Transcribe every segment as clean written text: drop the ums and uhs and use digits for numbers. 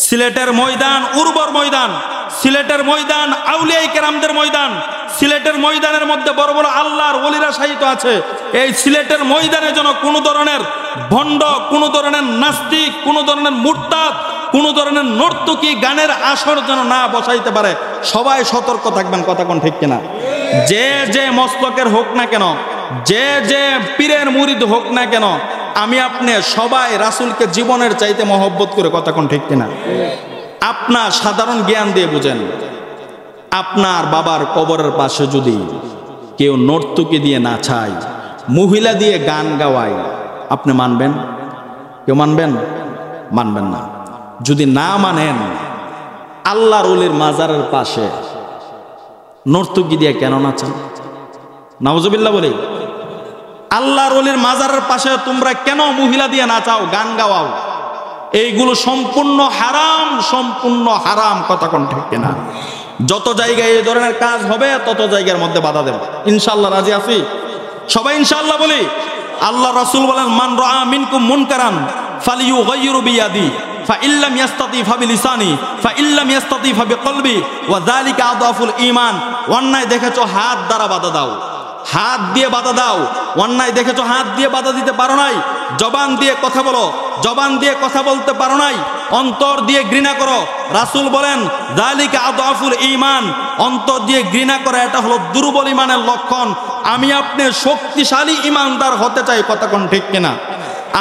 সিলেটের ময়দান উর্বর ময়দান, সিলেটের ময়দান আউলিয়ায়ে কেরামদের ময়দান, সিলেটের ময়দানের মধ্যে বড় বড় আল্লাহর ওলিরা শায়িত আছে। এই সিলেটের ময়দানে যেন কোনো ধরনের ভণ্ড, কোনো ধরনের নাস্তিক, কোনো ধরনের মুরতাদ, কোনো ধরনের নর্তকী গানের আসর যেন না বসাইতে পারে। সবাই সতর্ক থাকবেন, কথা কোন ঠিক কিনা? যে যে মস্তকের হোক না কেন, যে যে পীরের মুরিদ হোক না কেন, আমি আপনি সবাই রাসূলকে জীবনের চাইতে মহব্বত করে, কথা কোন ঠিক কিনা? আপনার সাধারণ জ্ঞান দিয়ে বুঝেন, আপনার বাবার কবরের পাশে যদি কেউ নর্তকী দিয়ে নাচায়, মহিলা দিয়ে গান গাওয়ায়, আপনি মানবেন? কেউ মানবেন? মানবেন না। যদি না মানেন, আল্লাহর ওলির মাজারের পাশে নর্তকী দিয়ে কেন নাচান? নাউজুবিল্লাহ বলি। আল্লাহর ওলির মাজারের পাশে তোমরা কেন মহিলা দিয়ে নাচাও, গান গাওয়াও? এইগুলো সম্পূর্ণ হারাম, সম্পূর্ণ হারাম, কথা কোন ঠিক কিনা? যত জায়গায় এই ধরনের কাজ হবে তত জায়গার মধ্যে বাধা দেব, ইনশাআল্লাহ। রাজি আছি সবাই? ইনশাআল্লাহ বলি। আল্লাহ রাসূল বলেন, মান রাআ মিনকুম মুনকারান ফালিয়ুগাইয়িরু বিয়াদি ফাইল্লাম ইয়াস্তাতি ফাবিলিসানি ফাইল্লাম ইয়াস্তাতি ফাবিকলবি ওয়া যালিকা আদাফুল ঈমান। অন্যায় দেখেছো, হাত দ্বারা বাধা দাও, হাত দিয়ে বাধা দাও। অন্যায় দেখেছো, হাত দিয়ে বাধা দিতে পারো নাই, জবান দিয়ে কথা বলো, জবান দিয়ে কথা বলতে পারো নাই, অন্তর দিয়ে ঘৃণা করো। রাসূল বলেন, যালিকা আদাফুল ঈমান, অন্তর দিয়ে ঘৃণা করা এটা হলো দুর্বল ঈমানের লক্ষণ। আমি আপনি শক্তিশালী ঈমানদার হতে চাই, কথা কোন ঠিক কিনা?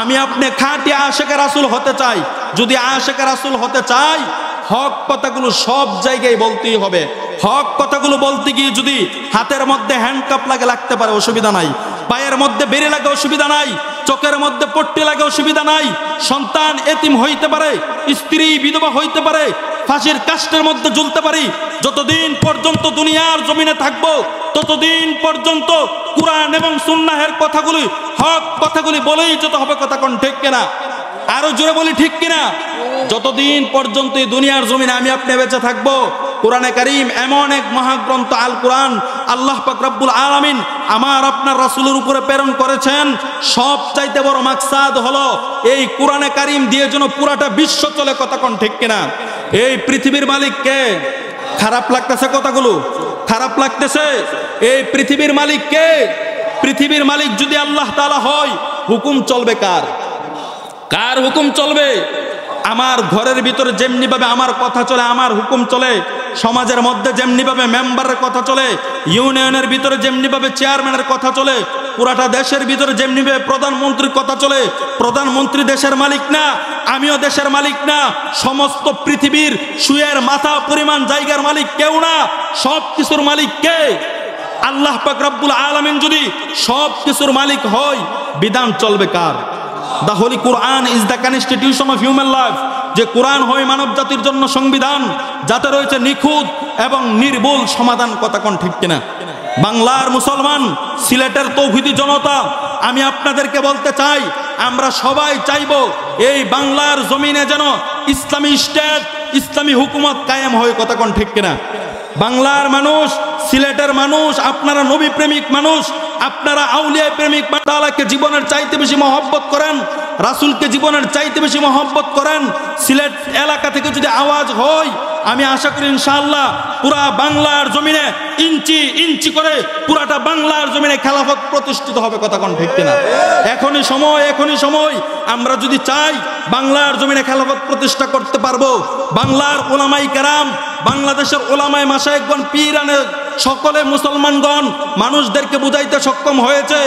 আমি আপনি খাঁটি আশিকে রাসূল হতে চাই। যদি আশিকে রাসূল হতে চাই, হক কথাগুলো সব জায়গায় বলতেই হবে। হক কথাগুলো বলতে গিয়ে যদি হাতের মধ্যে হ্যান্ডকাপ লাগে, লাগতে পারে, অসুবিধা নাই। পায়ের মধ্যে বেড়ে লাগে, অসুবিধা নাই। চোখের মধ্যে পট্টি লাগে, অসুবিধা নাই। সন্তান এতিম হইতে পারে, স্ত্রী বিধবা হইতে পারে, ফাঁসির কাষ্ঠের মধ্যে ঝুলতে পারি। যতদিন পর্যন্ত দুনিয়ার জমিনে থাকবো, ততদিন পর্যন্ত কুরআন এবং সুন্নাহের কথাগুলি, হক কথাগুলি বলেই যেতে হবে, কথা কোন ঠিক কিনা? আরো জোরে বলি, ঠিক কিনা? যতদিন পর্যন্ত এই দুনিয়ার জমিনে আমি আপনি বেঁচে থাকবো, কোরআনে কারীম এমন এক মহাগ্রন্থ আল কোরআন আল্লাহ পাক রব্বুল আলামিন আমার আপনার রাসূলের উপরে প্রেরণ করেছেন। সব চাইতে বড় মাকসাদ হলো এই কোরআনে কারীম দিয়ে যেন পুরাটা বিশ্ব চলে, কথা কোন ঠিক কিনা? এই পৃথিবীর মালিক কে? খারাপ লাগতেছে কথাগুলো? খারাপ লাগতেছে? এই পৃথিবীর মালিক কে? পৃথিবীর মালিক যদি আল্লাহ তাআলা হয়, হুকুম চলবে কার? কার হুকুম চলবে? আমার ঘরের ভিতরে যেমনি ভাবে আমার কথা চলে, আমার হুকুম চলে। সমাজের মধ্যে যেমনি ভাবে মেম্বারের কথা চলে, ইউনিয়নের ভিতরে যেমনি ভাবে চেয়ারম্যানের কথা চলে, পুরাটা দেশের ভিতরে যেমনি ভাবে প্রধানমন্ত্রীর কথা চলে। প্রধানমন্ত্রী দেশের মালিক না, আমিও দেশের মালিক না। সমস্ত পৃথিবীর সুয়ের মাথা পরিমাণ জায়গার মালিক কেউ না। সব কিছুর মালিক কে? আল্লাহ পাক রব্বুল আলামিন যদি সব কিছুর মালিক হয়, বিধান চলবে কার? The Holy Quran is the constitution of human life. যে কোরআন হয় মানব জাতির জন্য সংবিধান, যাতে রয়েছে নিখুঁত এবং নির্ভুল সমাধান, কথা কোন ঠিক কিনা? বাংলার মুসলমান, সিলেটের তৌহিদি জনতা, আমি আপনাদেরকে বলতে চাই, আমরা সবাই চাইবো এই বাংলার জমিনে যেন ইসলামী স্টেট, ইসলামী হুকুমত কায়েম হয়, কথা কোন ঠিক কিনা? বাংলার মানুষ, সিলেটের মানুষ, আপনারা নবী প্রেমিক মানুষ, আপনারা আউলিয়া প্রেমিক, তাআলাকে জীবনের চাইতে বেশি মহব্বত করেন, রাসূলকে জীবনের চাইতে বেশি মহব্বত করেন। সিলেট এলাকা থেকে যদি আওয়াজ হয়, আমি আশা করি ইনশাআল্লাহ পুরা বাংলার জমিনে ইঞ্চি ইঞ্চি করে পুরাটা বাংলার জমিনে খেলাফত প্রতিষ্ঠিত হবে, কথা কোন ঠিক কিনা? এখনই সময়, এখনই সময়। আমরা যদি চাই বাংলার জমিনে খেলাফত প্রতিষ্ঠা করতে পারবো। বাংলার উলামায়ে কেরাম, বাংলাদেশের উলামায়ে মাশায়েখগণ, পীরানে সকলে মুসলমানগণ মানুষদেরকে বুঝাইতে সক্ষম হয়েছে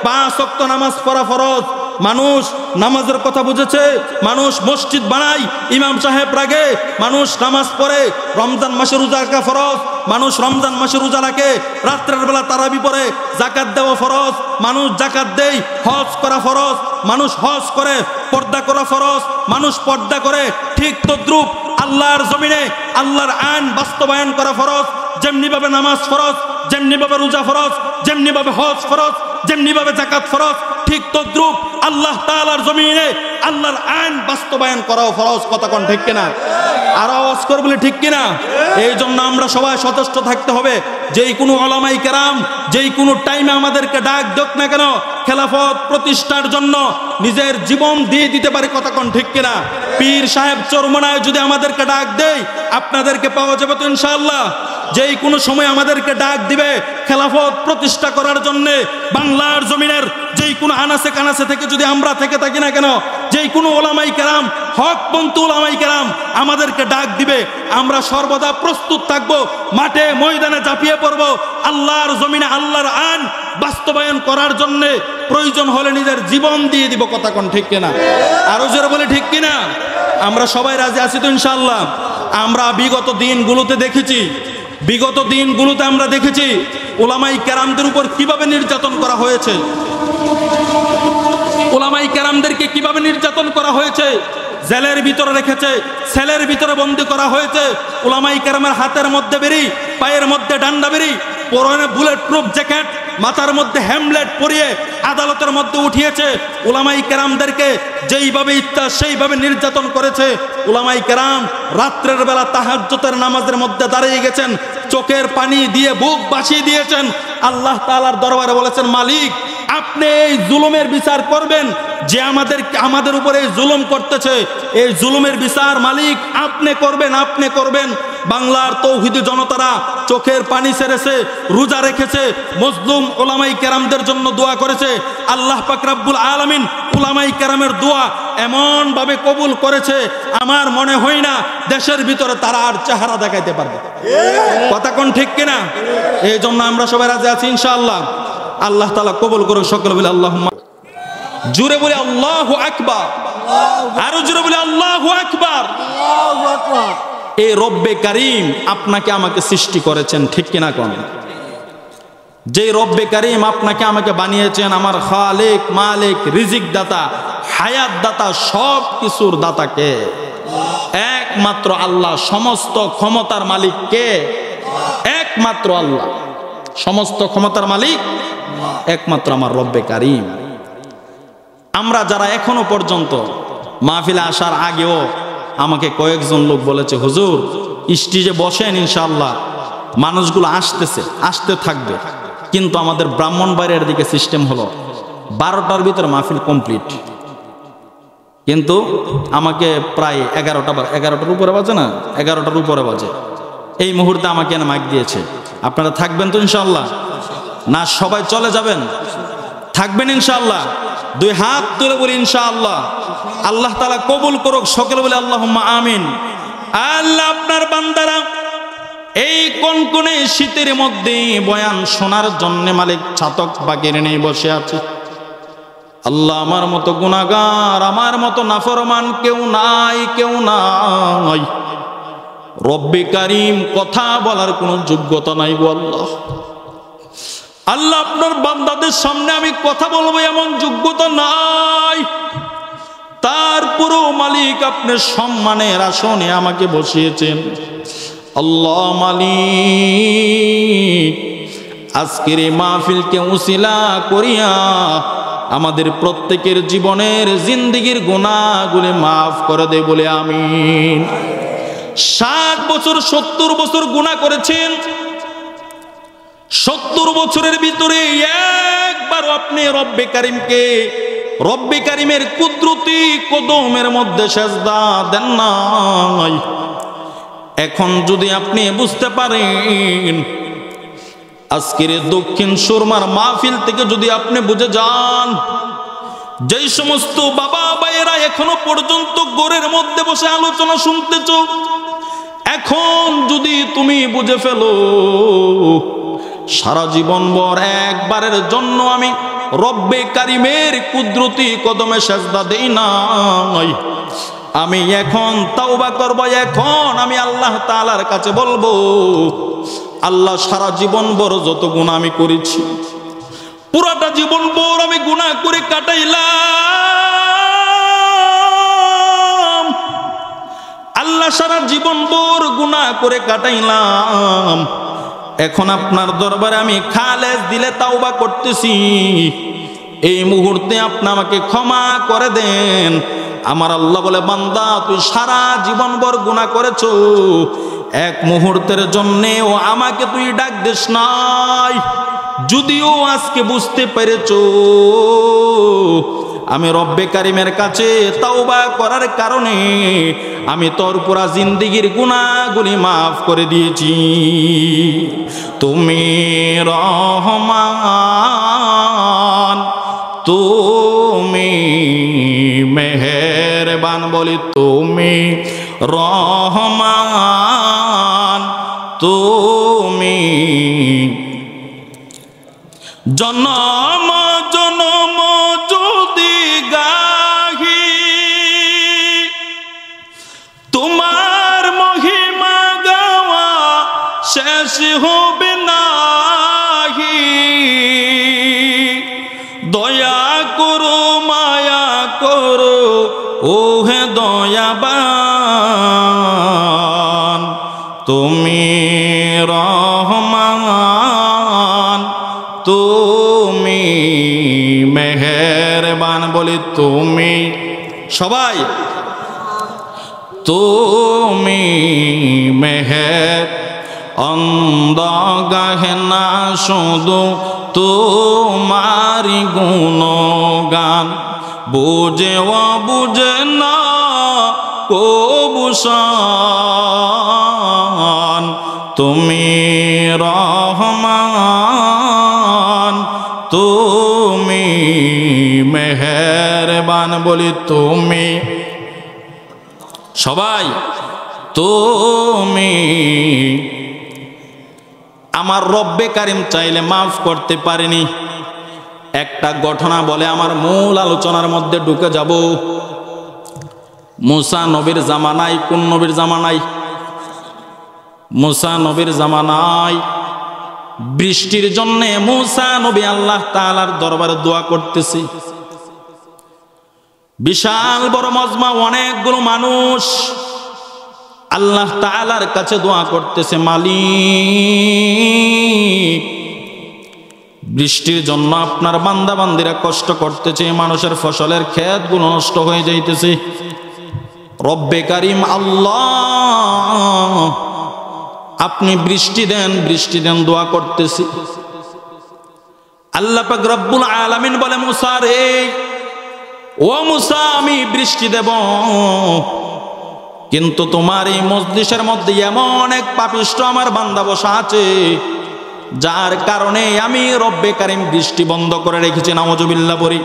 5 ওয়াক্ত নামাজ পড়া ফরজ। মানুষ নামাজের কথা বুঝেছে, মানুষ মসজিদ বানায়, ইমাম সাহেব রাগে, মানুষ নামাজ পড়ে। রমজান মাসে রোজা রাখা ফরজ, মানুষ রমজান মাসে রোজা রাখে। রাত্রের বেলা তারাবি পড়ে। জাকাত দেওয়া ফরজ, মানুষ জাকাত দেয়। হজ করা ফরজ, মানুষ হজ করে। পর্দা করা ফরজ, মানুষ পর্দা করে। ঠিক তদ্রুপ আল্লাহর জমিনে আল্লাহর আইন বাস্তবায়ন করা ফরজ। যেমনি ভাবে নামাজ ফরজ, যেমনি ভাবে রোজা ফরজ, যেমনি ভাবে হজ ফরজ, যেমনি ভাবে যাকাত ফরজ, ঠিক তদ্রুপ আল্লাহ তাআলার জমিনে আল্লাহর আইন বাস্তবায়ন করাও ফরজ, কথা কোন ঠিক কিনা? আর আওয়াজ করে বলে ঠিক কিনা? এই জন্য আমরা সবাই সচেষ্ট থাকতে হবে। যেই কোনো উলামায়ে কেরাম যেই কোনো টাইমে আমাদেরকে ডাক দেখ না কেন, খেলাফত প্রতিষ্ঠার জন্য নিজের জীবন দিয়ে দিতে পারে, কথা কোন ঠিক কিনা? পীর সাহেব চরমনায় যদি আমাদেরকে ডাক দেয় আপনাদেরকে পাওয়া যাবে তো ইনশাআল্লাহ। যেই কোনো সময় আমাদেরকে ডাক দিবে খেলাফত প্রতিষ্ঠা করার জন্য বাংলার জমিনের যেই কোনো আনাসে কানাসে থেকে যদি আমরা থেকে থাকি না কেন, যেই কোনো ওলামাই কেরাম হকপন্থী ওলামাই কেরাম আমাদেরকে ডাক দিবে, আমরা সর্বদা প্রস্তুত থাকবো, মাঠে ময়দানে ঝাঁপিয়ে পড়বো, আল্লাহর জমিনে আল্লাহর আইন বাস্তবায়ন করার জন্য প্রয়োজন হলে নিজের জীবন দিয়ে দিব। কথা কোন ঠিক কিনা? আরো জোরে বলে ঠিক কিনা? আমরা সবাই রাজি আছি তো ইনশাআল্লাহ? আমরা বিগত দিনগুলোতে আমরা দেখেছি ওলামাই কেরামদের উপর কিভাবে নির্যাতন করা হয়েছে, ওলামাই কেরামদেরকে কিভাবে নির্যাতন করা হয়েছে, জেলের ভিতরে রেখেছে, সেলের ভিতরে বন্দী করা হয়েছে। ওলামাই কেরামের হাতের মধ্যে বেরি, পায়ের মধ্যে ডান্ডা বেরি, পরনে বুলেট প্রুফ জ্যাকেট, মাথার মধ্যে হ্যামলেট পরিয়ে আদালতের মধ্যে উঠিয়েছে। ওলামাই কেরামদেরকে যেইভাবে ইচ্ছা সেইভাবে নির্যাতন করেছে। ওলামাই কেরাম রাত্রের বেলা তাহাজ্জুদের নামাজের মধ্যে দাঁড়িয়ে গেছেন, চোখের পানি দিয়ে বুক বাসিয়ে দিয়েছেন, আল্লাহ তাআলার দরবারে বলেছেন, মালিক আপনি এই জুলুমের বিচার করবেন, যে আমাদের উপরে এই জুলুম করতেছে, এই জুলুমের বিচার মালিক আপনি করবেন। বাংলার তৌহিদি জনতারা চোখের পানি ছেড়েছে, রোজা রেখেছে, মজলুম ওলামাই কেরামদের জন্য দোয়া করেছে। আল্লাহ পাক রব্বুল আলামিন ওলামাই কেরামের দোয়া এমন ভাবে কবুল করেছে, আমার মনে হয় না দেশের ভিতরে তারা আর চেহারা দেখাইতে পারবে। কথা কোন ঠিক কিনা? এই জন্য আমরা সবাই রাজি আছি ইনশাআল্লাহ। আল্লাহ তাআলা কবুল করুন। সকলে বলে আল্লাহুম্মা। জোরে বলে আল্লাহু আকবার, আরো জোরে বলে আল্লাহু আকবার। এই রব্বে কারীম আপনাকে আমাকে সৃষ্টি করেছেন, ঠিক কিনা কোন? যে রব্বে কারীম আপনাকে আমাকে বানিয়েছেন, আমার খালিক মালিক রিজিক দাতা হায়াত দাতা সব কিছুর দাতা কে? একমাত্র আল্লাহ। সমস্ত ক্ষমতার মালিক কে? একমাত্র আল্লাহ। সমস্ত ক্ষমতার মালিক একমাত্র আমার রব্বে কারীম। আমরা যারা এখনো পর্যন্ত মাহফিলে আসার আগেও আমাকে কয়েকজন লোক বলেছে, হুজুর স্টেজে বসেন, ইনশাআল্লাহ মানুষগুলো আসতে থাকবে, কিন্তু আমাদের ব্রাহ্মণবাড়িয়ার দিকে সিস্টেম হলো 12টার ভিতরে মাহফিল কমপ্লিট, কিন্তু আমাকে প্রায় 11টার উপরে বাজে না, 11টার উপরে বাজে। এই মুহূর্তে আমাকে এনে মাইক দিয়েছে, আপনারা থাকবেন তো ইনশাআল্লাহ? না সবাই চলে যাবেন? থাকবেন ইনশাআল্লাহ? দুই হাত তুলে বলি ইনশাআল্লাহ। আল্লাহ তাআলা কবুল করুক। সকলে বলে আল্লাহুম্মা আমিন। আল্লাহ আপনার বান্দারা এই কনকনে শীতের মধ্যে বয়ান শোনার জন্য মালিক ছাতক বাগের নেই বসে আছে। আল্লাহ আমার মতো গুনাহগার, আমার মতো নাফরমান কেউ নাই। রব্বে কারীম কথা বলার কোনো যোগ্যতা নাই গো আল্লাহ। আল্লাহ আপনার বান্দাদের সামনে আমি কথা বলবো এমন যোগ্যতা নাই, তারপরও মালিক আপনি সম্মানের আসনে আমাকে বসিয়েছেন। আল্লাহ মালিক আজকের এই মাহফিলকে উসিলা করিয়া আমাদের প্রত্যেকের জীবনের জিন্দেগির গুনাহগুলি মাফ করে দে বলে আমিন। 60 বছর 70 বছর গুনাহ করেছেন, 70 বছরের ভিতরে একবারও আপনি রব্বে কারীমের কুদরতি কদমের মধ্যে সেজদা দেন নাই। এখন যদি আপনি বুঝতে পারেন, আজকের দক্ষিণ সুরমার মাহফিল থেকে যদি আপনি বুঝে যান, যেই সমস্ত বাবা ভাইয়েরা এখনো পর্যন্ত ঘরের মধ্যে বসে আলোচনা শুনতেছ, এখন যদি তুমি বুঝে ফেলো সারা জীবন ভর একবারের জন্য আমি রব্বে কারীমের কুদরতি কদমে সেজদা দেই নাই, আমি এখন তাওবা করব, এখন আমি আল্লাহ তাআলার কাছে বলবো, আল্লাহ সারা জীবন ভর যত গুনাহ আমি করেছি, পুরাটা জীবন ভর আমি গুনাহ করে কাটাইলাম, আল্লাহ সারা জীবন ভর গুনাহ করে কাটাইলাম, এখন আপনার দরবারে আমি খালেস দিলে তাওবা করতেছি, এই মুহূর্তে আপনি আমাকে ক্ষমা করে দেন। আমার আল্লাহ বলে, বান্দা তুই সারা জীবন ভর গুনাহ করেছো, এক মুহূর্তের জন্যেও আমাকে তুই ডাক দিস নাই, যদিও আজকে বুঝতে পেরেছো আমি রব্বে কারিমের কাছে তাওবা করার কারণে আমি তোর পুরা জিন্দেগির গুনাহগুলি মাফ করে দিয়েছি। তুমি রহমান, তুমি মেহেরবান, বলি তুমি রহমান, তুমি জনম জনম যদি গাহি তোমার মহিমা গাওয়া শেষ হবে নাহি। দয়া করো মায়া করো ও হে দয়াবান, তুমি রহমান, তুমি মেহেরবান, বলি তুমি সবাই তুমি মেহের অন্ধ গাহে না শুধু তোমারি গুণগান, বুঝে ও বুঝে না কবুসান, তুমি রহমান, তুমি মেহেরবান, বলি তুমি সবাই তুমি। আমার রব্বে কারিম চাইলে মাফ করতে পারেনি। একটা ঘটনা বলে আমার মূল আলোচনার মধ্যে ঢুকে যাব। মুসা নবীর জামানায়, কোন নবীর জামানায়? মুসা নবীর জামানায় বৃষ্টির জন্য মুসা নবী আল্লাহ তাআলার দরবারে দোয়া করতেছে। বিশাল বড় মজমা, অনেকগুলো মানুষ আল্লাহ তাআলার কাছে দোয়া করতেছে, মালিক বৃষ্টির জন্য আপনার বান্দা বান্দিরা কষ্ট করতেছে, মানুষের ফসলের ক্ষেতগুলো নষ্ট হয়ে যাইতেছে। রব্বে কারিম আল্লাহ আপনি বৃষ্টি দেন, বৃষ্টি দেন, দোয়া করতেছি। আল্লাহ পাক রব্বুল আলামিন বলে, মুসা রে, ও মুসা আমি বৃষ্টি দেব, কিন্তু তোমার এই মজলিসের মধ্যে এমন এক পাপিষ্ঠ আমার বান্দা বসা আছে, যার কারণে আমি রব্বে কারিম বৃষ্টি বন্ধ করে রেখেছি। নাউজুবিল্লাহ বলি।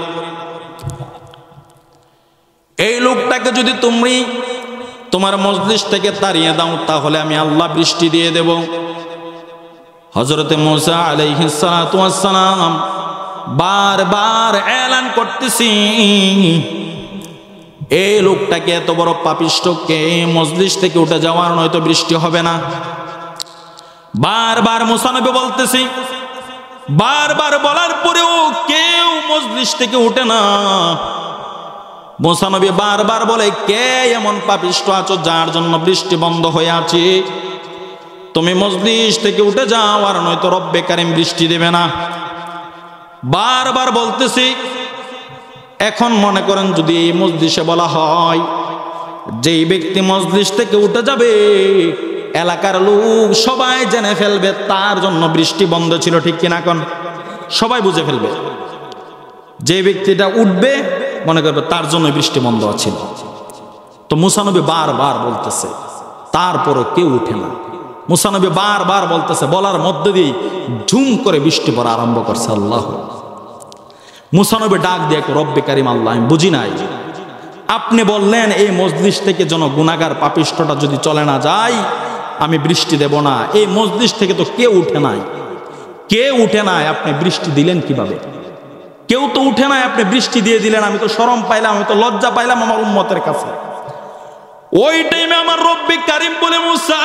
এই লোকটাকে যদি তুমি তোমার মজলিস থেকে তাড়িয়ে দাও, তাহলে আমি আল্লাহ বৃষ্টি দিয়ে দেব। হযরতে মুসা আলাইহিস সালাতু ওয়াস সালাম বারবার এলান করতেছি, এই লোকটাকে, এত বড় পাপিষ্ঠকে মজলিস থেকে উঠে যাওয়ার নয়তো বৃষ্টি হবে না। বারবার মুসা নবী বলতেছি, বারবার বলার পরেও কেউ মজলিস থেকে উঠে না। মুসা নবী বারবার বলে, কে এমন পাপিষ্ঠ আছো যার জন্য বৃষ্টি বন্ধ হয়ে আছে? তুমি মজলিস থেকে উঠে যাও, আর নয়তো রব্বে কারিম বৃষ্টি দেবে না। বারবার বলতেছি। এখন মনে করেন যদি এই মজলিসে বলা হয় যেই ব্যক্তি মজলিস থেকে উঠে যাবে, এলাকার লোক সবাই জেনে ফেলবে তার জন্য বৃষ্টি বন্ধ ছিল, ঠিক কিনা? কোন সবাই বুঝে ফেলবে। যে ব্যক্তিটা উঠবে মনে করবে তার জন্য বৃষ্টি বন্ধ ছিল। তো মুসা নবী বারবার বলতেছে, তারপরও কেউ উঠে না। মুসা নবী বারবার বলতেছে, বলার মধ্যে দিয়ে ঝুম করে বৃষ্টি পড়া আরম্ভ করছে। আল্লাহ, মুসা নবী ডাক দিয়ে, রব্বে কারিম আল্লাহ, আমি বুঝি নাই, আপনি বললেন এই মজলিস থেকে যেন গুনাহগার পাপিষ্ঠটা যদি চলে না যায় আমি বৃষ্টি দেব না। এই মজলিস থেকে তো কেউ উঠে নাই, কেউ উঠে নাই, আপনি বৃষ্টি দিলেন কিভাবে? কেউ তো উঠে নাই, আপনি বৃষ্টি দিয়ে দিলেন। আমি তো শরম পাইলাম, আমি তো লজ্জা পাইলাম আমার উম্মতের কাছে। ওই টাইমে আমার রব্বে কারিম বলে, মুসা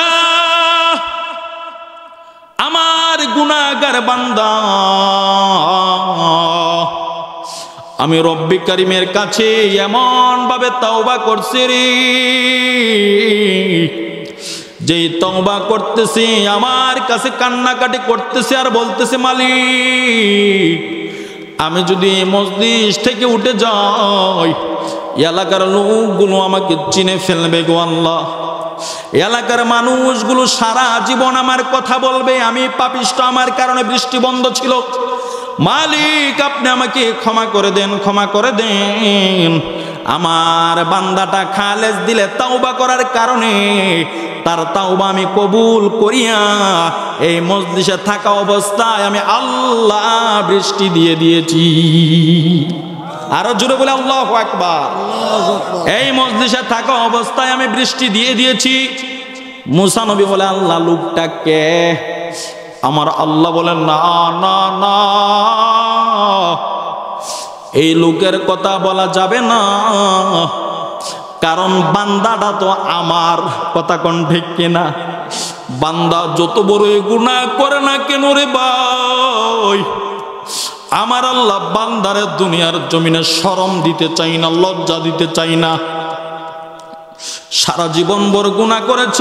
আমার গুনাহগার বান্দা, আমি রব্বে কারিমের কাছে এমন ভাবে তওবা করছি রে, যেই তওবা করতেছি আমার কাছে কান্নাকাটি করতেছে আর বলতেছে, মালিক আমি যদি এই মজলিস থেকে উঠে যাই এলাকার লোকগুলো আমাকে চিনে ফেলবে গো আল্লাহ। এলাকার মানুষগুলো সারা জীবন আমার কথা বলবে, আমি পাপিষ্ঠ, আমার কারণে বৃষ্টি বন্ধ ছিল। মালিক আপনি আমাকে ক্ষমা করে দেন, ক্ষমা করে দেন। আমার বান্দাটা খালেস দিলে তাওবা করার কারণে তার তাওবা আমি কবুল করিয়া এই মজলিসে থাকা অবস্থায় আমি আল্লাহ বৃষ্টি দিয়ে দিয়েছি। আরো জোরে বলে আল্লাহু আকবার। এই মজলিসে থাকা অবস্থায় আমি বৃষ্টি দিয়ে দিয়েছি। মুসা নবী বলে আল্লাহ লোকটাকে? আমার আল্লাহ বলেন না না না, এই লোকের কথা বলা যাবে না, কারণ বান্দাটা তো আমার। কথা কোন ঠিক কিনা? বান্দা যত বড়ই গুনাহ করে না কেন রে ভাই, আমার আল্লাহ বান্দারে দুনিয়ার জমিনে শরম দিতে চাই না, লজ্জা দিতে চাই না। সারা জীবন ভর গুনাহ করেছ,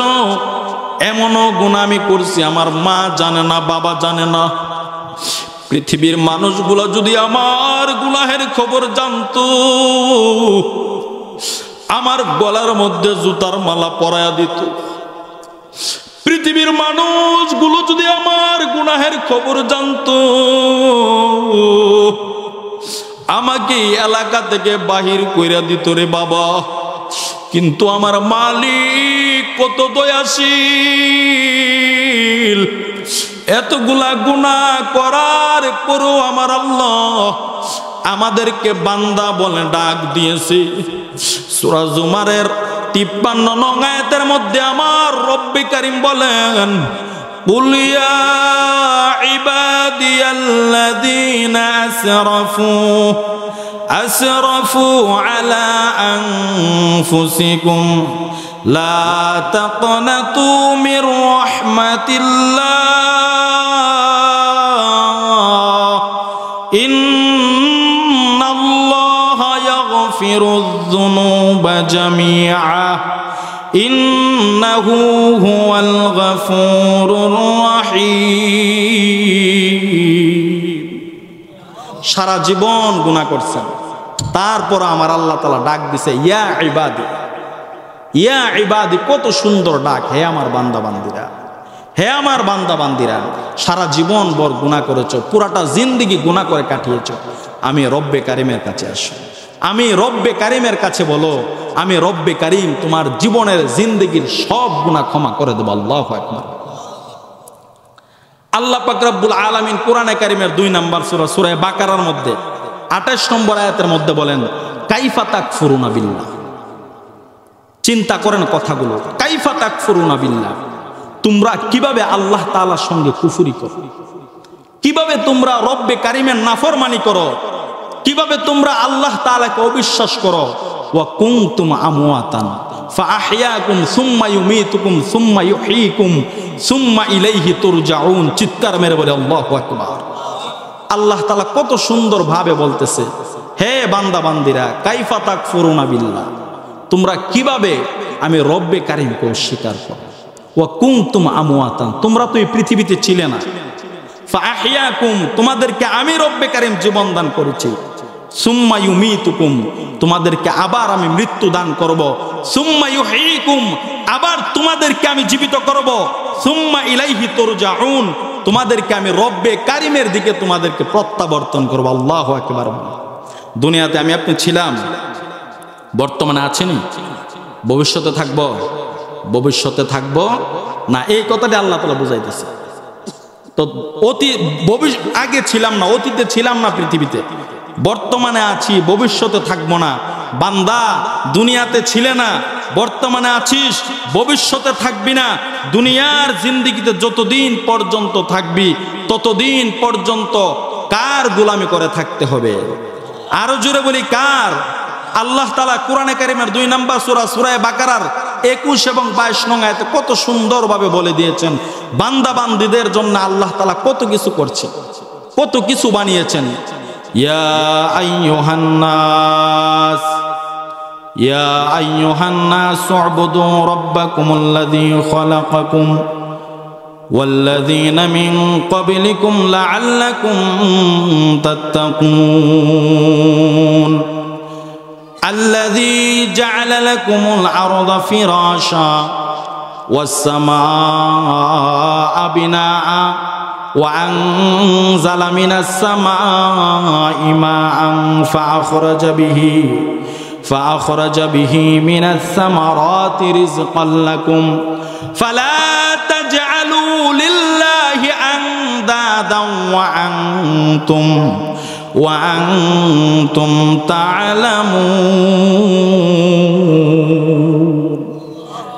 এমনও গুনাহ আমি করছি আমার মা জানে না, বাবা জানে না। পৃথিবীর মানুষগুলো যদি আমার গুনাহের খবর জানতো, আমার গলার মধ্যে জুতার মালা পরায়া দিত। পৃথিবীর মানুষগুলো যদি আমার গুনাহের খবর জানতো, আমাকে এলাকা থেকে বাহির কইরা দিত রে বাবা। কিন্তু আমার মালিক কত দয়াশীল, এতগুলা গুনাহ করার পরও আমার আল্লাহ আমাদেরকে বান্দা বলে ডাক দিয়েছে। সূরা জুমারের 53 নং আয়াতের মধ্যে আমার রব্বে কারীম বলেন, কুল ইয়া ইবাদিয়াল্লাযীনা আসরাফু আলা আনফুসিকুম লা তাকনাতু মির রাহমাতিল্লাহ ইন্নাল্লাহা ইয়াগফিরুয যুনুবা জামিআ ইন্নাহু হুয়াল গফুরুর রহিম। সারা জীবন গুনাহ করছেন, তারপর আমার আল্লাহ তাআলা ডাক দিছে ইয়া ইবাদি, ইয়া ইবাদি। কত সুন্দর ডাক, হে আমার বান্দা বান্দিরা, হে আমার বান্দা বান্দিরা। সারা জীবন ভর গুনাহ করেছো, পুরাটা জিন্দেগি গুনাহ করে কাটিয়েছো, আমি রব্বে কারিমের কাছে আসো, আমি রব্বে কারিমের কাছে বলো, আমি রব্বে কারিম তোমার জীবনের জিন্দেগির সব গুনাহ ক্ষমা করে দেব। আল্লাহু আকবার। আল্লাহ পাক রব্বুল আলামিন কোরআনে কারিমের 2 নম্বর সূরা সূরা বাকারার মধ্যে 28 নম্বর আয়াতের মধ্যে বলেন, কাইফা তাকফুরুনা বিল্লাহ। চিন্তা করেন কথাগুলো, কাইফা তাকফুরুনা বিল্লাহ, তোমরা কিভাবে আল্লাহ তাআলার সঙ্গে কুফরি করো, কিভাবে তোমরা রব্বে কারিমের নাফরমানি করো, কিভাবে তোমরা আল্লাহ তাআলাকে অবিশ্বাস করো। ওয়া কুনতুম আমওয়াতান ফাআহইয়াকুম সুম্মা ইউমীতুকুম সুম্মা ইউহয়ীকুম সুম্মা ইলাইহি তুরজাউন। চিৎকার মেরে বলে আল্লাহু আকবার। আল্লাহ তাআলা কত সুন্দর ভাবে বলতেছে, হে বান্দা বান্দিরা, কাইফা তাকফুরুনা বিল্লাহ, তোমরা কিভাবে আমি রব্বে কারিমকে অস্বীকার করো। ওয়া কুনতুম আমওয়াতান, তোমরা তো এই পৃথিবীতে ছিলে না। ফাআহইয়াকুম, তোমাদেরকে আমি রব্বে কারিম জীবন দান করেছি। সুম্মা ইউমীতুকুম, তোমাদেরকে আবার আমি মৃত্যু দান করব। সুম্মা ইউহয়ীকুম, আবার তোমাদেরকে আমি জীবিত করব। সুম্মা ইলাইহি তুরজাউন, তোমাদেরকে আমি রব্বে কারিমের দিকে তোমাদেরকে প্রত্যাবর্তন করব। আল্লাহু আকবার। দুনিয়াতে আমি আপনি ছিলাম, বর্তমানে আছেন, ভবিষ্যতে থাকব, ভবিষ্যতে থাকব না, এই কথাটা আল্লাহ তাআলা বুঝাইতেছে। তো আগে ছিলাম না, অতীতে ছিলাম না পৃথিবীতে, বর্তমানে আছি, ভবিষ্যতে থাকবো না। বান্দা, দুনিয়াতে ছিলে না, বর্তমানে আছিস, ভবিষ্যতে থাকবি না। দুনিয়ার জিন্দেগিতে যতদিন পর্যন্ত থাকবি, ততদিন পর্যন্ত কার গোলামি করে থাকতে হবে? আরো জোরে বলি, কার? আল্লাহ তাআলা কোরআনে কারিমের 2 নম্বর সূরা সূরা বাকারার 21 এবং 22 নং আয়াতে কত সুন্দরভাবে বলে দিয়েছেন বান্দা বান্দীদের জন্য আল্লাহ তাআলা কত কিছু করছে, কত কিছু বানিয়েছেন। ইয়া আইয়ুহান নাস, ইয়া আইয়ুহান নাস উবুদু রাব্বাকুমুল্লাযী খালাকাকুম ওয়াল্লাযীনা মিন ক্বাবলিকুম লাআল্লাকুম তাত্তাকুন الذي جعل لكم الأرض فراشا والسماء بناء وأنزل من السماء ماء فأخرج به من الثمرات رزقا لكم فلا تجعلوا لله أندادا وأنتم تعلمون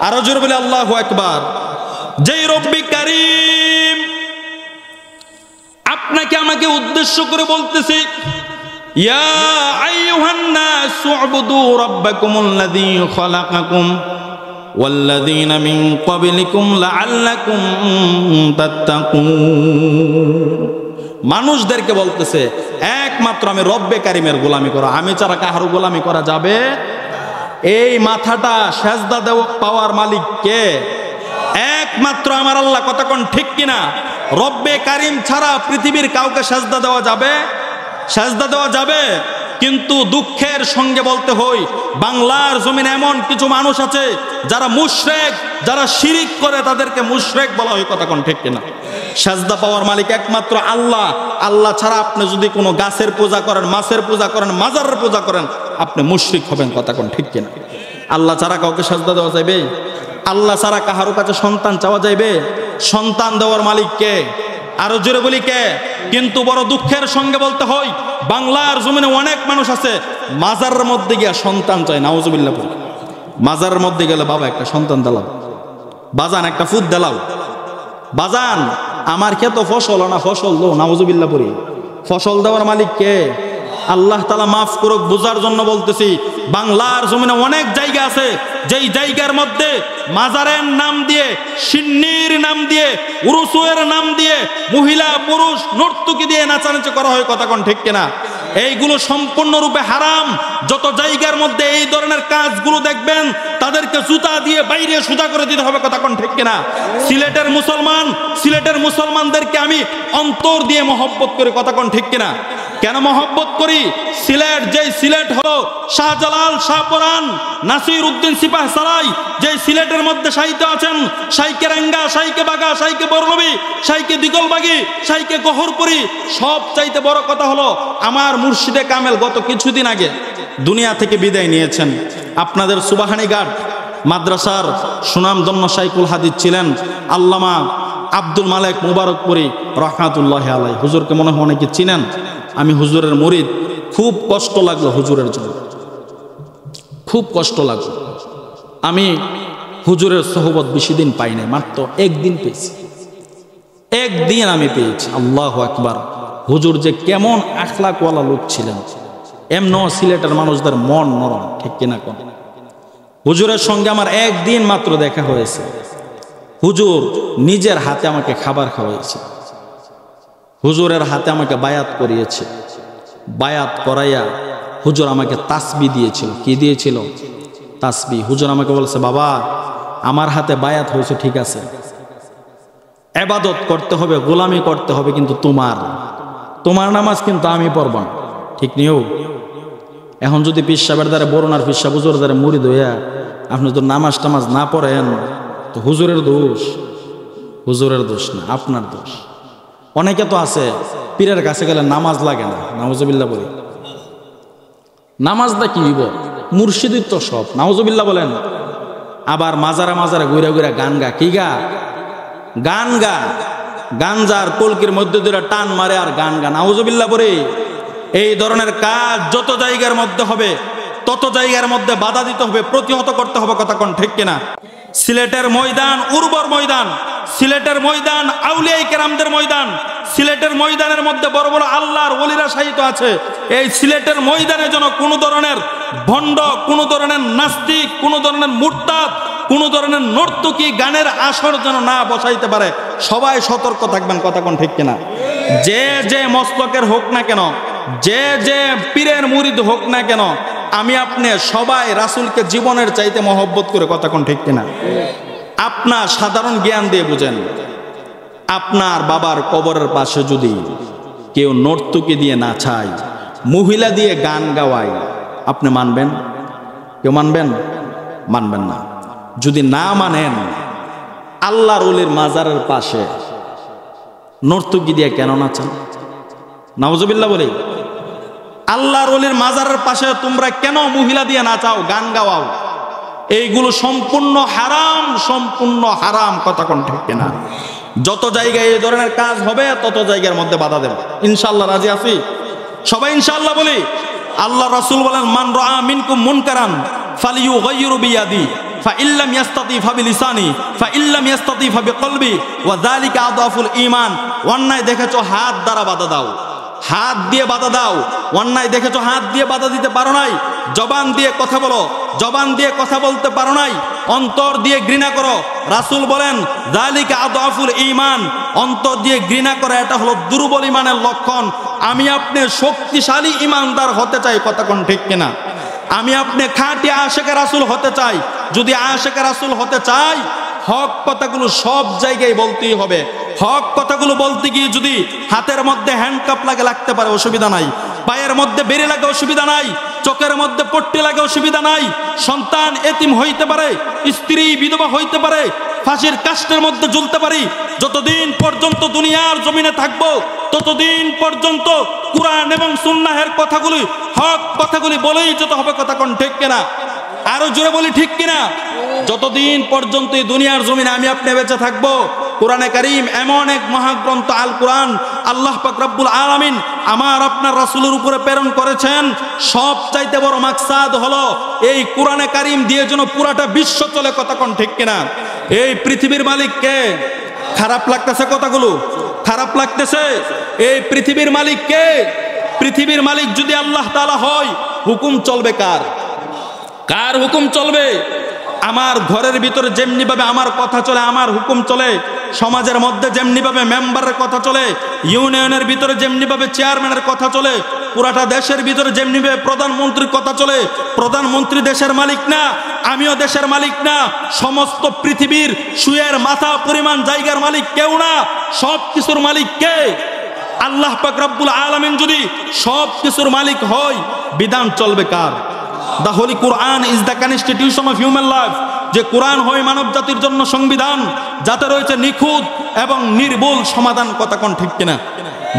أرجو بلي الله أكبر جي ربي كريم আপনাকে আমাকে উদ্দেশ্য করে বলতেছি ইয়া আইয়ুহান নাস উবুদু রাব্বাকুমুল্লাযী খালাকাকুম ওয়াল্লাযীনা মিন ক্বাবলিকুম লাআল্লাকুম তাত্তাকুন। মানুষদেরকে বলতেছে একমাত্র আমি রব্বে কারিমের গোলামি করো, আমি ছাড়া কাহারও গোলামি করা যাবে? এই মাথাটা সেজদা পাওয়ার মালিক কে? একমাত্র আমার আল্লাহ। কথা কোন ঠিক কিনা? রব্বে কারিম ছাড়া পৃথিবীর কাউকে সেজদা দেওয়া যাবে? সেজদা দেওয়া যাবে? কিন্তু দুঃখের সঙ্গে বলতে হই বাংলার জমিনে এমন কিছু মানুষ আছে যারা মুশরিক, যারা শিরিক করে তাদেরকে মুশরিক বলা হয়। কথা কোন ঠিক কিনা? সেজদা পাওয়ার মালিক একমাত্র আল্লাহ। আল্লাহ ছাড়া আপনি যদি কোনো গাছের পূজা করেন, মাছের পূজা করেন, মাজারের পূজা করেন, আপনি মুশরিক হবেন। কথা কোন ঠিক কিনা? আল্লাহ ছাড়া কাউকে সেজদা দেওয়া যাবে? আল্লাহ ছাড়া কাহারও কাছে সন্তান চাওয়া যাইবে? সন্তান দেওয়ার মালিক কে? আরো জোরে বলি কে? কিন্তু বড় দুঃখের সঙ্গে বলতে হয় বাংলার জমিনে অনেক মানুষ আছে মাজারের মধ্যে গিয়া সন্তান চায়। নাউজুবিল্লাহ। মাজারের মধ্যে গেলে বাবা একটা সন্তান দিলাও, বাজান একটা ফুট দিলাও, বাজান আমার ক্ষেত ফসল না ফসল দো। নাউজুবিল্লাহ পড়ি। ফসল দেওয়ার মালিক কে? আল্লাহ তাআলা মাফ করুক, বোঝার জন্য বলতেছি। বাংলার জমিনে অনেক জায়গা আছে যেই জায়গার মধ্যে মাজারের নাম দিয়ে, সিন্নির নাম দিয়ে, উরুসের নাম দিয়ে, মহিলা পুরুষ নর্তকী দিয়ে নাচানাচি করা হয়। কথা কোন ঠিক কিনা? এইগুলো সম্পূর্ণরূপে হারাম। যত জায়গার মধ্যে এই ধরনের কাজগুলো দেখবেন তাদেরকে জুতা দিয়ে বাইরে সোজা করে দিতে হবে। কথা কোন ঠিক কিনা? সিলেটের মুসলমানদেরকে আমি অন্তর দিয়ে মহব্বত করি। কথা কোন ঠিক কিনা? কেন মহব্বত করি? সিলেট হলো শাহজালাল, শাহপরান, নাসির উদ্দিন সিপাহ সারাই, যে সিলেটের মধ্যে সাহিত্য আছেন শাইকে রাঙ্গা, শাইকে বাগা, শাইকে বরনবী, শাইকে দিগলবাগি, শাইকে গহরপুরি। সব চাইতে বড় কথা হলো আমার মুর্শিদে কামেল গত কিছুদিন আগে দুনিয়া থেকে বিদায় নিয়েছেন। আপনাদের সুবাহানীঘাট মাদ্রাসার সুনামধন্য শাইখুল হাদিস ছিলেন আল্লামা আব্দুল মালেক মুবারকপুরি রহমাতুল্লাহি আলাইহি। হুজুরকে মনে হয় অনেকে চিনেন। আমি হুজুরের মুরিদ। খুব কষ্ট লাগলো হুজুরের জন্য, খুব কষ্ট লাগলো। আমি হুজুরের সোহবত বেশি দিন পাই নাই, মাত্র একদিন পেয়েছি। একদিন আমি পেয়েছি। আল্লাহু আকবার। হুজুর যে কেমন আখলাকওয়ালা লোক ছিলেন। এমন সিলেটের মানুষদের মন নরম, ঠিক কিনা কোন? হুজুরের সঙ্গে আমার একদিন মাত্র দেখা হয়েছে। হুজুর নিজের হাতে আমাকে খাবার খাওয়াইছে, হুজুরের হাতে আমাকে বায়াত করিয়েছে। বায়াত করাইয়া হুজুর আমাকে তাসবি দিয়েছিল। কি দিয়েছিল? তাসবি। হুজুর আমাকে বলেছে, বাবা আমার হাতে বায়াত হয়েছে, ঠিক আছে, ইবাদত করতে হবে, গোলামি করতে হবে, কিন্তু তোমার নামাজ কিন্তু আমি পড়ব না। ঠিক নিও। এখন যদি পীর সাহেবের দ্বারা বরুণার পীর সাহেব হুজুরের দ্বারা মুরিদ হইয়া আপনি যদি নামাজ টামাজ না পড়েন তো হুজুরের দোষ। হুজুরের দোষ না, আপনার দোষ। অনেকে তো আছে পীরের কাছে গেলে নামাজ লাগে না। নাউজুবিল্লাহ বলি। নামাজটা কি হইব? মুর্শিদই তো সব। নাউজুবিল্লাহ বলেন। আবার মাজারে মাজারে ঘুরে ঘুরে গান গা। কি গা? গান গা। গাঞ্জার কলকির মধ্যে দিয়ে টান মারে আর গান গা। নাউজুবিল্লাহ পরে। এই ধরনের কাজ যত জায়গার মধ্যে হবে তত জায়গার মধ্যে বাধা দিতে হবে, প্রতিহত করতে হবে। কথা কোন ঠিক কিনা? সিলেটের ময়দান উর্বর ময়দান, সিলেটের ময়দান আউলিয়ায়ে কেরামদের ময়দান, সিলেটের ময়দানের মধ্যে বড় বড় আল্লাহর ওলিরা শায়িত আছে। এই সিলেটের ময়দানে যেন কোনো ধরনের ভণ্ড, কোনো ধরনের নাস্তিক, কোনো ধরনের মুরতাদ, কোনো ধরনের নর্তকী গানের আসর যেন না বসাইতে পারে। সবাই সতর্ক থাকবেন। কথা কোন ঠিক কিনা? যে মস্তকের হোক না কেন, যে পীরের মুরিদ হোক না কেন, আমি আপনি সবাই রাসূলকে জীবনের চাইতে মহব্বত করে। কথা কোন ঠিক কিনা? আপনার সাধারণ জ্ঞান দিয়ে বুঝেন, আপনার বাবার কবরের পাশে যদি কেউ নর্তকী দিয়ে নাচায়, মহিলা দিয়ে গান গাওয়ায়, আপনি মানবেন? কেউ মানবেন? মানবেন না। যদি না মানেন, আল্লাহর ওলির মাজারের পাশে নর্তকী দিয়ে কেন নাচান? নাউজুবিল্লাহ বলে। আল্লাহর ওলির মাজারের পাশে তোমরা কেন মহিলা দিয়ে নাচাও, গান গাওয়াও? এইগুলো সম্পূর্ণ হারাম, সম্পূর্ণ হারাম। কথা কোন ঠিক কিনা? যত জায়গায় এই ধরনের কাজ হবে তত জায়গার মধ্যে বাধা দেব ইনশাআল্লাহ। রাজি আছি সবাই ইনশাআল্লাহ বলি। আল্লাহ রাসূল বলেন, মান রাআ মিনকুম মুনকারান ফালিয়ুগাইয়িরু বিয়াদি ফাইল্লাম ইয়াস্তাতি ফাবিলিসানি ফাইল্লাম ইয়াস্তাতি ফাবিকলবি ওয়া যালিকা আদাফুল ঈমান। অন্যায় দেখেছো হাত দ্বারা বাধা দাও, হাত দিয়ে বাধা দাও। অন্যায় দেখেছো হাত দিয়ে বাধা দিতে পারো নাই, জবান দিয়ে কথা বলো। জবান দিয়ে কথা বলতে পারো নাই, অন্তর দিয়ে ঘৃণা করো। রাসূল বলেন, যালিকা আদাফুল ঈমান। অন্তর দিয়ে ঘৃণা করা এটা হলো দুর্বল ঈমানের লক্ষণ। আমি আপনি শক্তিশালী ঈমানদার হতে চাই। কথা কোন ঠিক কিনা? আমি আপনি খাঁটি আশিকে রাসূল হতে চাই। যদি আশিকে রাসূল হতে চাই, হক কথাগুলো সব জায়গায় বলতেই হবে। হক কথাগুলো বলতে গিয়ে যদি হাতের মধ্যে হ্যান্ডকাপ লাগে লাগতে পারে, অসুবিধা নাই। পায়ের মধ্যে বেড়ে লাগে, অসুবিধা নাই। চোখের মধ্যে পট্টি লাগে, অসুবিধা নাই। সন্তান এতিম হইতে পারে, স্ত্রী বিধবা হইতে পারে, ফাঁসির কাষ্ঠের মধ্যে ঝুলতে পারি। যতদিন পর্যন্ত দুনিয়ার জমিনে থাকবো ততদিন পর্যন্ত কুরআন এবং সুন্নাহের কথাগুলি, হক কথাগুলি বলেই যেতে হবে। কথা কোন ঠিক কিনা? আরো জোরে বলি ঠিক কিনা? যতদিন পর্যন্ত এই দুনিয়ার জমিনে আমি আপনি বেঁচে থাকবো, কোরআনে কারীম এমন এক মহাগ্রন্থ আল কোরআন আল্লাহ পাক রব্বুল আলামিন আমার আপনার রাসূলের উপরে প্রেরণ করেছেন। সব চাইতে বড় মাকসাদ হলো এই কোরআনে কারীম দিয়ে যেন পুরাটা বিশ্ব চলে। কথা কোন ঠিক কিনা? এই পৃথিবীর মালিক কে? খারাপ লাগতেছে কথাগুলো? খারাপ লাগতেছে? এই পৃথিবীর মালিক কে? পৃথিবীর মালিক যদি আল্লাহ তাআলা হয়, হুকুম চলবে কার? কার হুকুম চলবে? আমার ঘরের ভিতরে যেমনি ভাবে আমার কথা চলে, আমার হুকুম চলে। সমাজের মধ্যে যেমনি ভাবে মেম্বারের কথা চলে, ইউনিয়নের ভিতরে যেমনি ভাবে চেয়ারম্যানের কথা চলে, পুরাটা দেশের ভিতরে যেমনি ভাবে প্রধানমন্ত্রীর কথা চলে। প্রধানমন্ত্রী দেশের মালিক না, আমিও দেশের মালিক না। সমস্ত পৃথিবীর সুয়ের মাথা পরিমাণ জায়গার মালিক কেউ না। সব কিছুর মালিক কে? আল্লাহ পাক রব্বুল আলামিন যদি সব কিছুর মালিক হয়, বিধান চলবে কার? The Holy Quran is the constitution of human life. যে কোরআন হয় মানব জাতির জন্য সংবিধান, যাতে রয়েছে নিখুঁত এবং নির্ভুল সমাধান। কথা কোন ঠিক কিনা?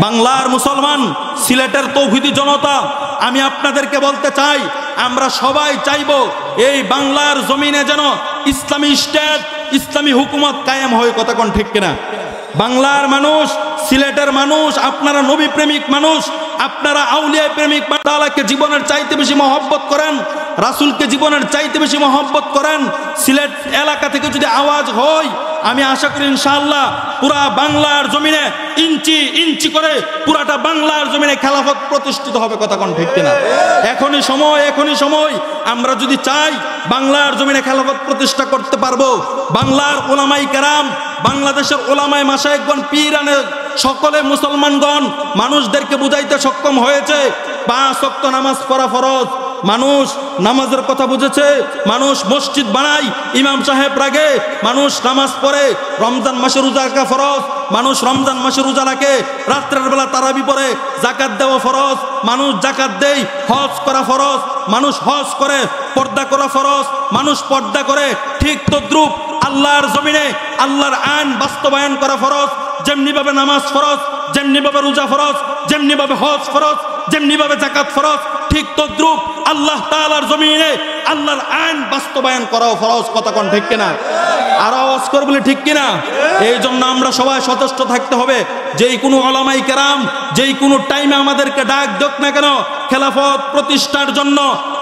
বাংলার মুসলমান, সিলেটের তৌহিদি জনতা, আমি আপনাদেরকে বলতে চাই, আমরা সবাই চাইবো এই বাংলার জমিনে যেন ইসলামী স্টেট, ইসলামী হুকুমত কায়েম হয়। কথা কোন ঠিক কিনা? বাংলার মানুষ, সিলেটের মানুষ, আপনারা নবী প্রেমিক মানুষ, আপনারা আউলিয়া প্রেমিক, তাআলাকে জীবনের চাইতে বেশি মহব্বত করেন, রাসূলকে জীবনের চাইতে বেশি মহব্বত করেন। সিলেট এলাকা থেকে যদি আওয়াজ হয়, আমি আশা করি ইনশাআল্লাহ পুরা বাংলার জমিনে ইঞ্চি ইঞ্চি করে পুরাটা বাংলার জমিনে খেলাফত প্রতিষ্ঠিত হবে। কথা কোন ঠিক কিনা? এখনই সময়, এখনই সময়। আমরা যদি চাই বাংলার জমিনে খেলাফত প্রতিষ্ঠা করতে পারবো। বাংলার উলামায়ে কেরাম, বাংলাদেশের উলামায়ে মাশায়েখগণ, পীরানে সকলে মুসলমানগণ মানুষদেরকে বুঝাইতে সক্ষম হয়েছে 5 ওয়াক্ত নামাজ পড়া ফরজ। মানুষ নামাজের কথা বুঝেছে, মানুষ মসজিদ বানায়, ইমাম সাহেব রাগে, মানুষ নামাজ পড়ে। রমজান মাসে রোজা রাখা ফরজ, মানুষ রমজান মাসে রোজা রাখে। রাত্রের বেলা তারাবি পড়ে। জাকাত দেওয়া ফরজ, মানুষ জাকাত দেয়। হজ করা ফরজ, মানুষ হজ করে। পর্দা করা ফরজ, মানুষ পর্দা করে। ঠিক তদ্রুপ আল্লাহর জমিনে আল্লাহর আইন বাস্তবায়ন করা ফরজ। যেমনি ভাবে নামাজ ফরজ, যেমনি ভাবে রোজা ফরজ, যেমনি ভাবে হজ ফরজ, যেমনি ভাবে যাকাত ফরজ, ঠিক তদ্রুপ আল্লাহ তাআলার জমিনে আল্লাহর আইন বাস্তবায়ন করাও ফরজ। কথা কোন ঠিক কিনা? আর আওয়াজ করে বলে ঠিক কিনা? এই জন্য আমরা সবাই সচেষ্ট থাকতে হবে। যেই কোনো উলামায়ে কেরাম যেই কোনো টাইমে আমাদেরকে ডাক দেখ না কেন, খেলাফত প্রতিষ্ঠার জন্য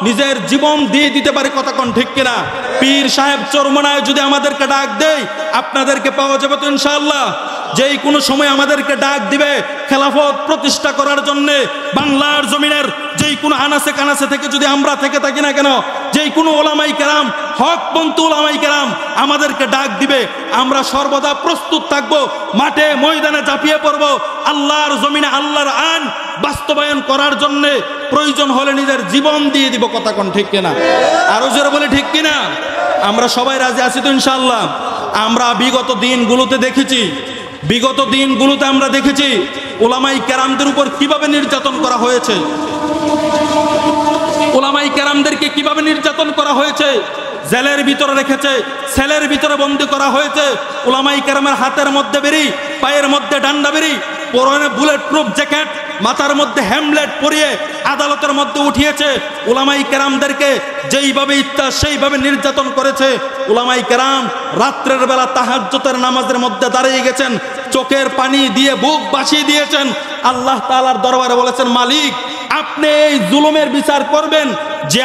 নিজের জীবন দিয়ে দিতে পারে। কথা কোন ঠিক কিনা? পীর সাহেব চরমনায় যদি আমাদেরকে ডাক দেয়, আপনাদেরকে পাওয়া যাবে তো ইনশাআল্লাহ। যেই কোনো সময় আমাদেরকে ডাক দিবে খেলাফত প্রতিষ্ঠা করার জন্য। বাংলার জমিনের যেই কোনো আনাসে কানাসে থেকে যদি আমরা থেকে থাকি না কেন, যেই কোনো ওলামায়ে কেরাম, হকপন্থী ওলামায়ে কেরাম আমাদেরকে ডাক দিবে, আমরা সর্বদা প্রস্তুত থাকবো। মাঠে ময়দানে ঝাঁপিয়ে পড়বো আল্লাহর জমিনে আল্লাহর আইন বাস্তবায়ন করার জন্য। প্রয়োজন হলে নিজের জীবন দিয়ে দিব। কথা কোন ঠিক কিনা? আরো জোরে বলে ঠিক কিনা? আমরা সবাই রাজি আছি তো ইনশাআল্লাহ? আমরা বিগত দিনগুলোতে দেখেছি, বিগত দিনগুলোতে আমরা দেখেছি উলামায়ে কেরামদের উপর কিভাবে নির্যাতন করা হয়েছে। উলামায়ে কেরামদেরকে কিভাবে নির্যাতন করা হয়েছে। জেলের ভিতরে রেখেছে, সেলের ভিতরে বন্দী করা হয়েছে। উলামাই কেরামের হাতের মধ্যে বেরি, পায়ের মধ্যে ডান্ডা বেরি, পরনে বুলেট প্রুফ জ্যাকেট, মাথার মধ্যে হ্যামলেট পরিয়ে আদালতের মধ্যে উঠিয়েছে। উলামাই কেরামদেরকে যেইভাবে ইচ্ছা সেইভাবে নির্যাতন করেছে। উলামাই কেরাম রাত্রের বেলা তাহাজ্জুদের নামাজের মধ্যে দাঁড়িয়ে গেছেন, চোখের পানি দিয়ে বুক বাসিয়ে দিয়েছেন। আল্লাহ তাআলার দরবারে বলেছেন, মালিক আপনি এই জুলুমের বিচার করবেন, যে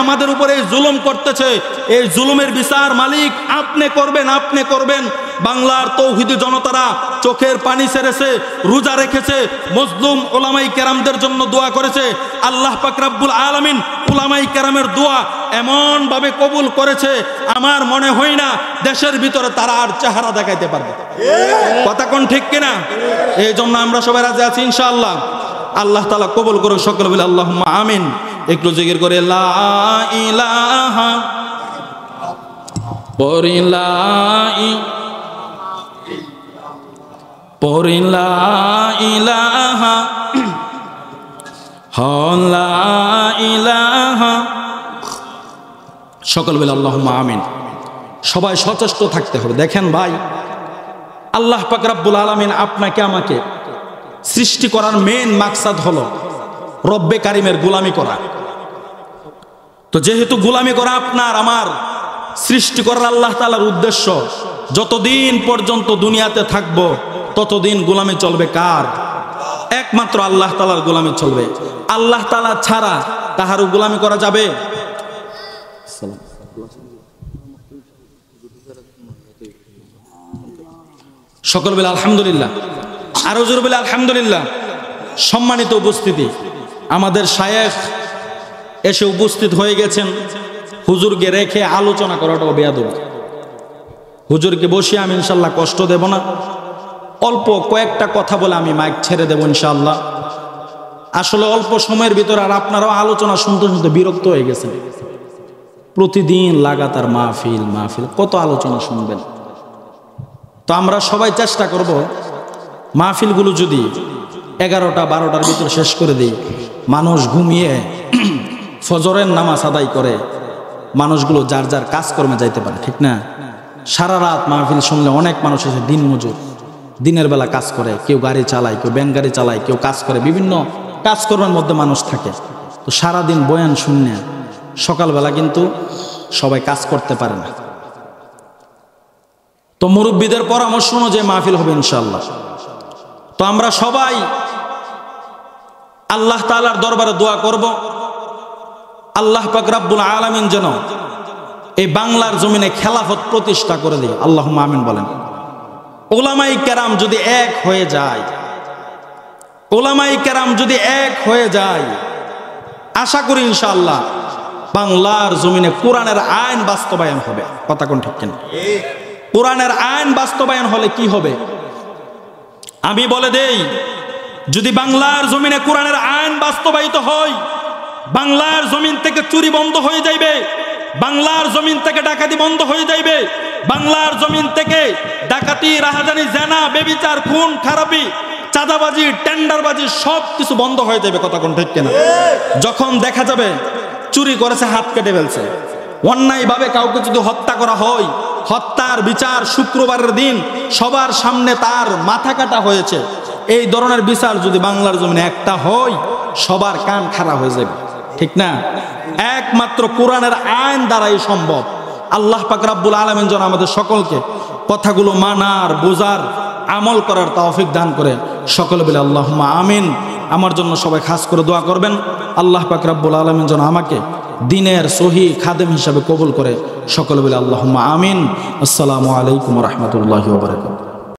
আমাদের উপরে এই জুলুম করতেছে, এই জুলুমের বিচার মালিক আপনি করবেন, আপনি করবেন। বাংলার তৌহিদি জনতারা চোখের পানি ছেড়েছে, রোজা রেখেছে, মজলুম উলামাই কেরামদের জন্য দোয়া করেছে। আল্লাহ পাক রব্বুল আলামিন উলামাই কেরামের দোয়া এমন ভাবে কবুল করেছে, আমার মনে হয় না দেশের ভিতরে তারা আর চেহারা দেখাইতে পারবে। কথা কোন ঠিক কিনা? এই জন্য আমরা সবাই রাজি আছি ইনশাআল্লাহ। আল্লাহ তাআলা কবুল করুক, সকলে বলে আল্লাহুম্মা আমিন। একটু জিকির করে লা ইলাহা পড়ি, লা ইলাহা লা ইলাহা, সকল বলে আল্লাহুম্মা আমিন। সবাই সচেষ্ট থাকতে হবে। দেখেন ভাই, আল্লাহ পাক রব্বুল আলামিন আপনাকে আমাকে সৃষ্টি করার মেন মাকসাদ হলো রব্বে কারিমের গোলামি করা। তো যেহেতু গোলামি করা আপনার আমার সৃষ্টি করার আল্লাহ তাআলার উদ্দেশ্য, যতদিন পর্যন্ত দুনিয়াতে থাকবো ততদিন গোলামি চলবে কার? একমাত্র আল্লাহ তাআলার গোলামি চলবে। আল্লাহ তাআলা ছাড়া কাহারও গোলামি করা যাবে? সকল বলে আলহামদুলিল্লাহ, আরো জোরে বলে আলহামদুলিল্লাহ। সম্মানিত উপস্থিতি, আমাদের শায়েখ এসে উপস্থিত হয়ে গেছেন। হুজুরকে রেখে আলোচনা করাটাও বেয়াদব। হুজুরকে বসিয়ে আমি ইনশাল্লাহ কষ্ট দেব না, অল্প কয়েকটা কথা বলে আমি মাইক ছেড়ে দেব ইনশাআল্লাহ। আসলে অল্প সময়ের ভিতরে আর আপনারাও আলোচনা শুনতে শুনতে বিরক্ত হয়ে গেছেন। প্রতিদিন লাগাতার মাহফিল মাহফিল, কত আলোচনা শুনবেন? তো আমরা সবাই চেষ্টা করব মাহফিলগুলো যদি 11টা-12টার ভিতরে শেষ করে দিই, মানুষ ঘুমিয়ে ফজরের নামাজ আদায় করে মানুষগুলো যার যার কাজকর্মে যাইতে পারে, ঠিক না? সারা রাত মাহফিল শুনলে অনেক মানুষ এসে দিন মজুর, দিনের বেলা কাজ করে, কেউ গাড়ি চালায়, কেউ ব্যান গাড়ি চালায়, কেউ কাজ করে, বিভিন্ন কাজকর্মের মধ্যে মানুষ থাকে। তো সারাদিন বয়ান শুনে সকালবেলা কিন্তু সবাই কাজ করতে পারে না। তো মুরব্বীদের পরামর্শ অনুযায়ী মাহফিল হবে ইনশাআল্লাহ। তো আমরা সবাই আল্লাহ তাআলার দরবারে দোয়া করব, আল্লাহ পাক রব্বুল আলামিন যেন এই বাংলার জমিনে খেলাফত প্রতিষ্ঠা করে দেয়। আল্লাহুম্মা আমিন বলেন। উলামাই কেরাম যদি এক হয়ে যায়, উলামাই কেরাম যদি এক হয়ে যায়, আশা করি ইনশাআল্লাহ বাংলার জমিনে কোরআনের আইন বাস্তবায়ন হবে। কথা কোন ঠিক কিনা? কোরআনের আইন বাস্তবায়ন হলে কি হবে আমি বলে দেই। যদি বাংলার জমিনে কোরআনের আইন বাস্তবায়িত হয়, বাংলার জমিন থেকে চুরি বন্ধ হয়ে যাইবে, বাংলার জমিন থেকে ডাকাতি বন্ধ হয়ে যাইবে, বাংলার জমিন থেকে ডাকাতি, রাহাজানি, জেনা, বেবিচার, খুন খারাপি, চাঁদাবাজি, টেন্ডারবাজি সব কিছু বন্ধ হয়ে যাবে। কথা কোন ঠিক কিনা? যখন দেখা যাবে চুরি করেছে হাত কেটে ফেলছে, অন্যায়ভাবে কাউকে যদি হত্যা করা হয়, হত্যার বিচার শুক্রবারের দিন সবার সামনে তার মাথা কাটা হয়েছে, এই ধরনের বিচার যদি বাংলার জমিনে একটা হয়, সবার কান খাড়া হয়ে যাবে, ঠিক না? একমাত্র কোরআনের আইন দ্বারাই সম্ভব। আল্লাহ পাক রব্বুল আলামিন যেন আমাদের সকলকে কথাগুলো মানার, বোঝার, আমল করার তৌফিক দান করে। সকলে বলে আল্লাহুম্মা আমিন। আমার জন্য সবাই খাস করে দোয়া করবেন। আল্লাহ পাক রব্বুল আলামিন যেন আমাকে দিনের সহি খাদেম হিসাবে কবুল করে। সকলে বলে আল্লাহুম্মা আমিন। আসসালামু আলাইকুম ওয়া রাহমাতুল্লাহি ওয়া বারাকাতুহু।